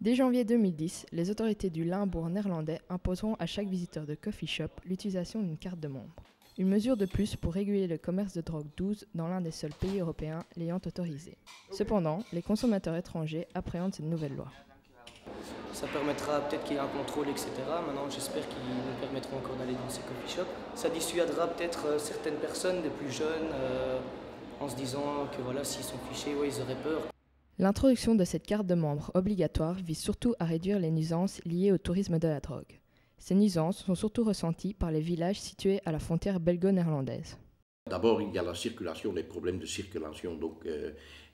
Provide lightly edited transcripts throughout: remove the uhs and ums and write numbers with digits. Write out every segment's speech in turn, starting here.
Dès janvier 2010, les autorités du Limbourg néerlandais imposeront à chaque visiteur de coffee shop l'utilisation d'une carte de membre. Une mesure de plus pour réguler le commerce de drogue douce dans l'un des seuls pays européens l'ayant autorisé. Cependant, les consommateurs étrangers appréhendent cette nouvelle loi. Ça permettra peut-être qu'il y ait un contrôle, etc. Maintenant, j'espère qu'ils nous permettront encore d'aller dans ces coffee shops. Ça dissuadera peut-être certaines personnes, des plus jeunes, en se disant que voilà, s'ils sont fichés, ouais, ils auraient peur. L'introduction de cette carte de membre obligatoire vise surtout à réduire les nuisances liées au tourisme de la drogue. Ces nuisances sont surtout ressenties par les villages situés à la frontière belgo-néerlandaise. D'abord, il y a la circulation, les problèmes de circulation, donc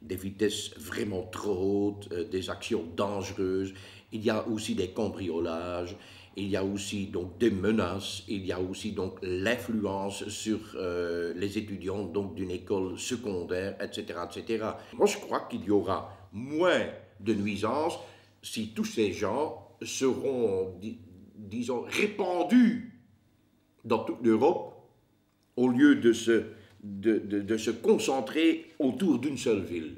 des vitesses vraiment trop hautes, des actions dangereuses. Il y a aussi des cambriolages, il y a aussi donc des menaces, il y a aussi donc l'influence sur les étudiants donc d'une école secondaire, etc., etc. Moi, je crois qu'il y aura moins de nuisances si tous ces gens seront, disons, répandus dans toute l'Europe, au lieu de se concentrer autour d'une seule ville.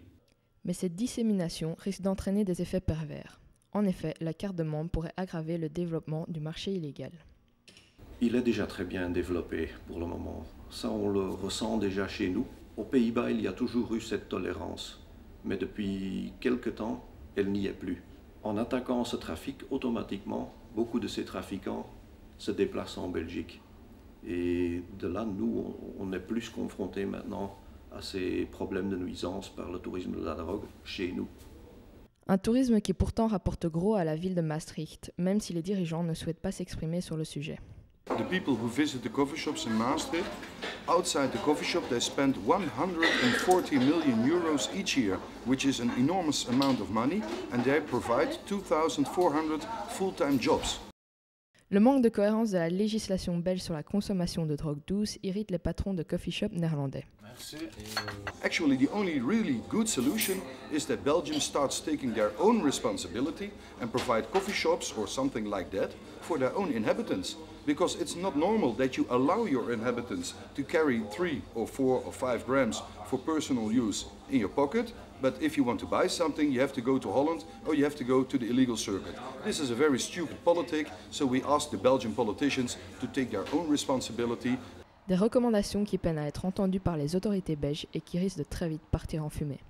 Mais cette dissémination risque d'entraîner des effets pervers. En effet, la carte de membre pourrait aggraver le développement du marché illégal. Il est déjà très bien développé pour le moment. Ça, on le ressent déjà chez nous. Aux Pays-Bas, il y a toujours eu cette tolérance. Mais depuis quelque temps, elle n'y est plus. En attaquant ce trafic, automatiquement, beaucoup de ces trafiquants se déplacent en Belgique. Et de là, nous, on est plus confrontés maintenant à ces problèmes de nuisance par le tourisme de la drogue chez nous. Un tourisme qui pourtant rapporte gros à la ville de Maastricht, même si les dirigeants ne souhaitent pas s'exprimer sur le sujet. The people who visit the coffee shops in Maastricht, outside the coffee shop they spend 140 million euros each year, which is an enormous amount of money, and they provide 2,400 full-time jobs. Le manque de cohérence de la législation belge sur la consommation de drogue douce irrite les patrons de coffee shop néerlandais. Actually, the only really good solution is that Belgium starts taking their own responsibility and provide coffee shops or something like that for their own inhabitants. Because it's not normal that you allow your inhabitants to carry 3 or 4 or 5 grams for personal use in your pocket, but if you want to buy something, you have to go to Holland or you have to go to the illegal circuit. This is a very stupid politic, so we ask the Belgian politicians to take their own responsibility. Des recommandations qui peinent à être entendues par les autorités belges et qui risquent de très vite partir en fumée.